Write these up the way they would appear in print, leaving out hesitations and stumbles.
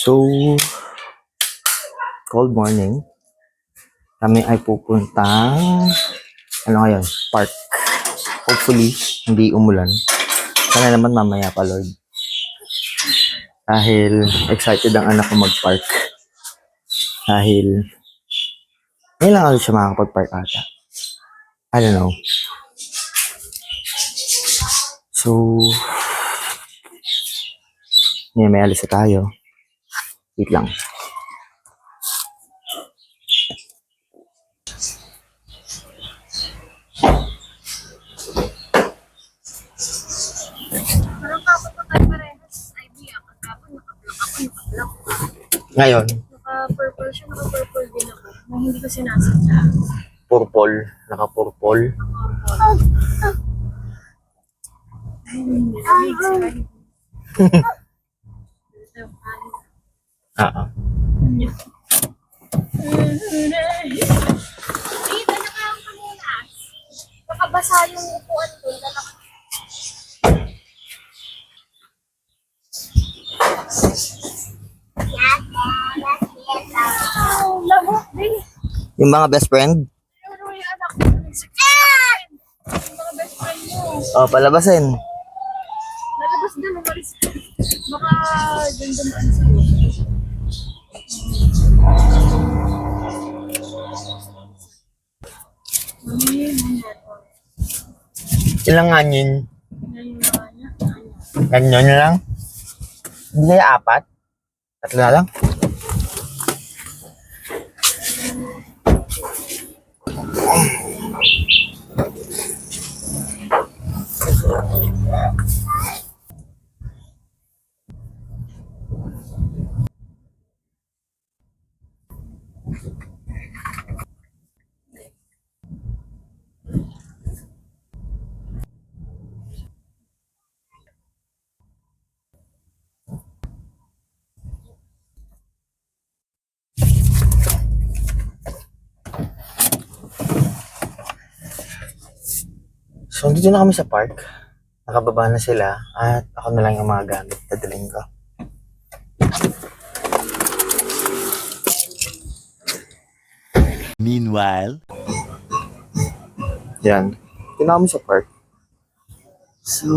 So, cold morning. Kami ay pupuntang, ngayon? Park. Hopefully, hindi umulan. Sana naman mamaya pa, Lord. Dahil excited ang anak ko mag-park. Dahil, ngayon lang ako siya makakapag-park ata. I don't know. So, may alis na tayo. Wait lang. Parang kapag pa tayo parehas, idea. Pagkapon, naka-block ako, naka-block ka. Ngayon, Naka-purple siya, naka-purple din ako. Na hindi ko sinasadya. purple. Naka-purple. Dito, nakawang ka muna. Nakabasa yung upuan doon. Lamok din. Yung mga best friend? Pero yung anak ko, yung mga best friend mo. Palabasin. Nalabas din, umalis. Baka dyan dumaan sa'yo. Ilang nganin? Ngayon Ganyan na lang? Hindi kaya 4? 3 na lang? So, dito na kami sa park. Nakababa na sila at ako na lang yung mga gamit. Dadalhin ko. Meanwhile, Yan. Dito na kami sa park. So,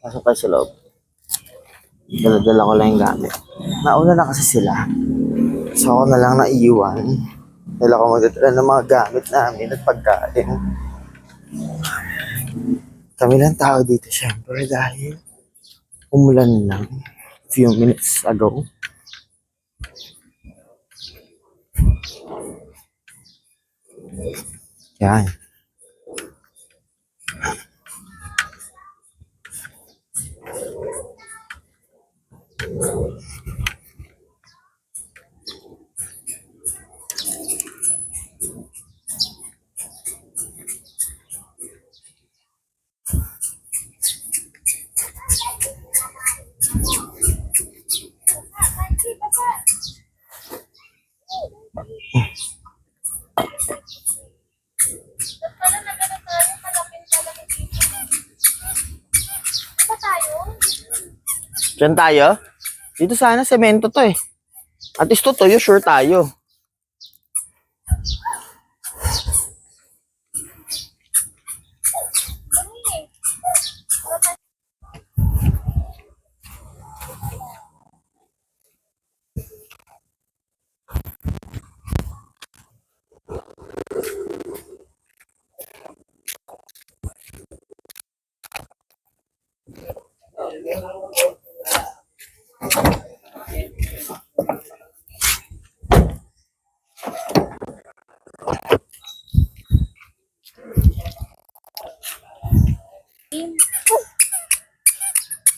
pasok tayo sa loob. Dala-dala ko lang yung gamit. Nauna na kasi sila. So, ako na lang naiiwan. Dala ko magdadala ng mga gamit namin at pagkain. Kami lang tao dito, syempre, dahil umulan lang few minutes ago. Yan. pala nagano tayo, malapit pala dito. Ano ba tayo? Diyan tayo? Dito sana, semento to eh. At least tutuyo, sure tayo. Dami eh.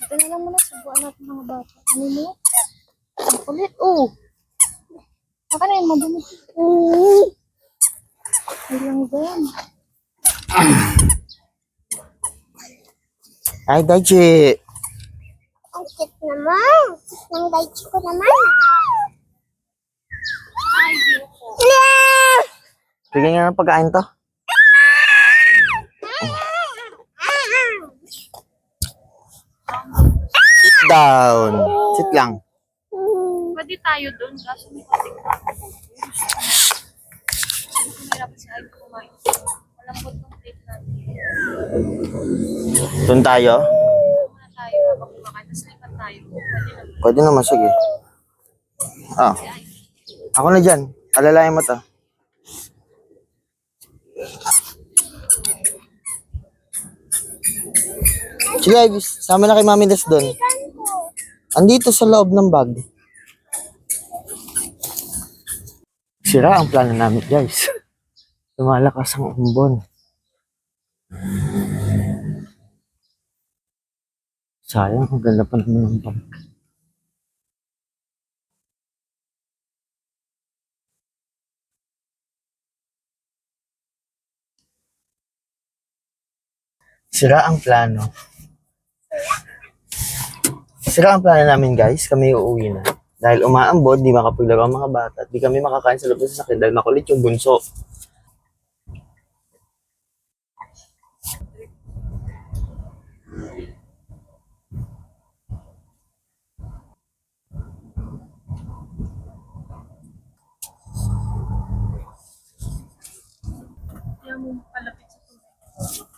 Ito na lang muna, subuan natin mga bata. Ano mo? Ang kulit, oh. Baka na yung madumi. Ay lang din. Ay, Daji. Ang cute naman. Ang daichi ko naman. Ay, beautiful. Bigyan nga ng pagkain to. Sit down. Sit lang. Pwede tayo doon, kaso may konting mahirapan si Ivy kumain. Malambot ng plate natin. Doon tayo? Muna tayo habang kumakain, tapos lipat tayo. Pwede naman, sige. Ah, Si Ivy. ako na dyan. Alalayan mo to. Sige, Ibis. Sama na kay Mami Des doon. Andito sa loob ng bag. Sira ang plano namin, guys. Lumalakas ang umbon. Sayang, ang ganda pa naman ng bag. Sira ang plano. Sira ang plano namin, guys. Kami uuwi na. Dahil umaambod, di makapaglaro ang mga bata at di kami makakain sa loob ng sasakyan dahil makulit yung bunso. Kaya mo palapit sa tubig.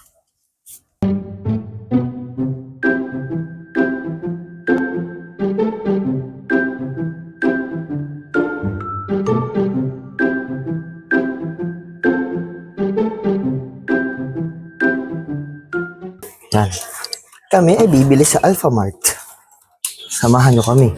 Yan. Kami ay bibili sa Alphamart. Samahan nyo kami.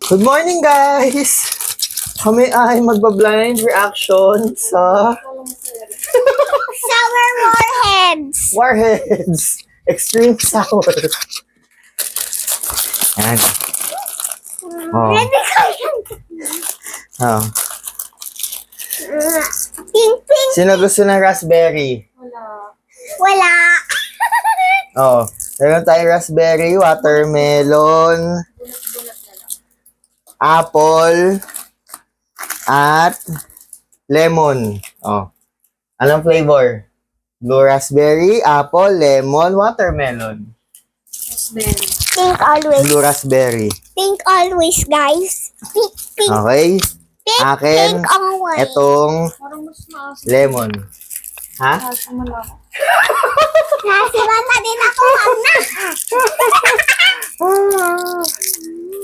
Good morning, guys! Kami ay magba-blind reaction sa Sour warheads. Warheads Extreme Sour. Yan. Oh. Ready ko yan. Oh. Pink, pink. Sino gusto ng raspberry? Wala. Wala. Oh. Meron tayo raspberry, watermelon, Bulat-bulat na lang. apple, at lemon. Oh. Anong flavor? Blue raspberry, apple, lemon, watermelon. Raspberry. Pink always. Blue raspberry. Pink always, guys. Pink, pink, Okay? pink, Akin, pink always. etong Parang mas maasim. lemon. Ha? Kaso malaki. Nasirata din ako, Hana.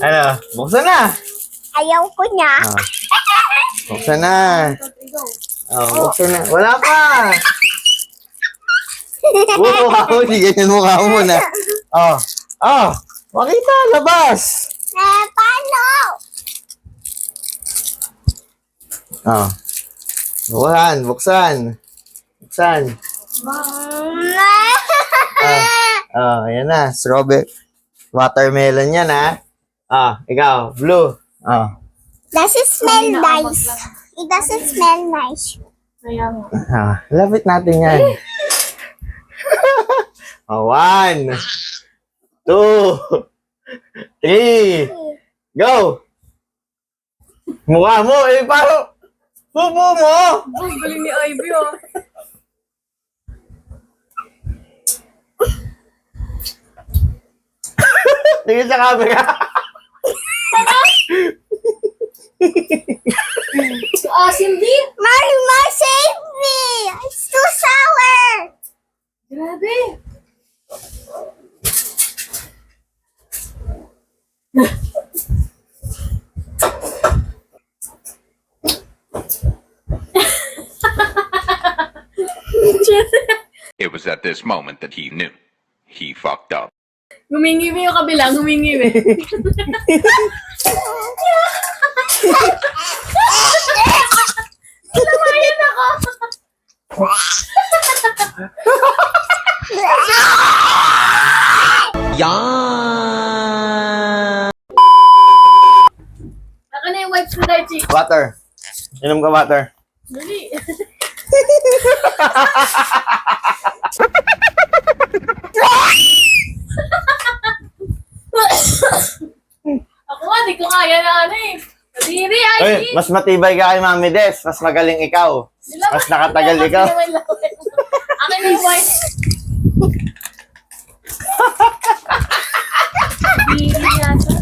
Ano? Buksan na! Ayaw ko niya. Oh. Buksan na. Ikaw. Oh, buksan na. Wala pa! Mukha mo, hindi ganyan mukha mo muna. Oh. Oh! Makita, labas! Paano? Oh. Buksan, buksan. Buksan. Oh, ayan na. Strawberry. Watermelon yan, ha? Ah, ikaw. Blue. Oh. Does it smell Hindi na nice? lang. It doesn't smell nice. Kaya mo. Ah, lapit natin yan. Oh, 1, 2, 3, go! Mukha mo, eh, paano? Pupo mo! Oh, galing ni Ivy, oh. Tingin sa camera. Asim din. Marima, save me! It's too sour! Grabe. It was at this moment that he knew. He fucked up. Humingi yung kabilang, humingi Yan! Ako na yung wipes ko, Darcy. Water. Inom ka water. Dali. Ako nga, di ko kaya na ano eh. Kadiri, ay! Uy, mas matibay ka kay Mami Des. Mas magaling ikaw. Mas nakatagal ikaw. Akin na yung wipes. Kadiri yata.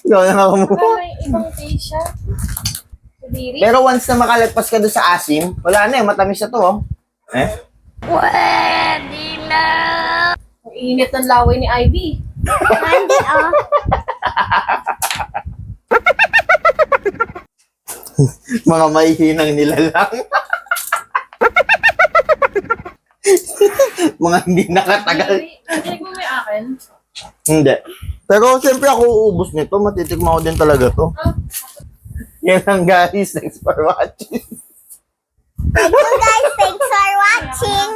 Ikaw na ako mo. Parang may ibang face siya. Kadiri. Pero once na makalagpas ka doon sa asim, wala na yung matamis na to, oh. Eh? Ang init ng laway ni Ivy. Hindi, oh. Mga maihinang nilalang. Mga hindi nakatagal. Hindi mo may akin. Hindi. Pero siyempre ako uubos nito. Matitikman ko din talaga to. Ah, Yan lang guys. Thanks for watching. Thank you guys. Thanks for watching.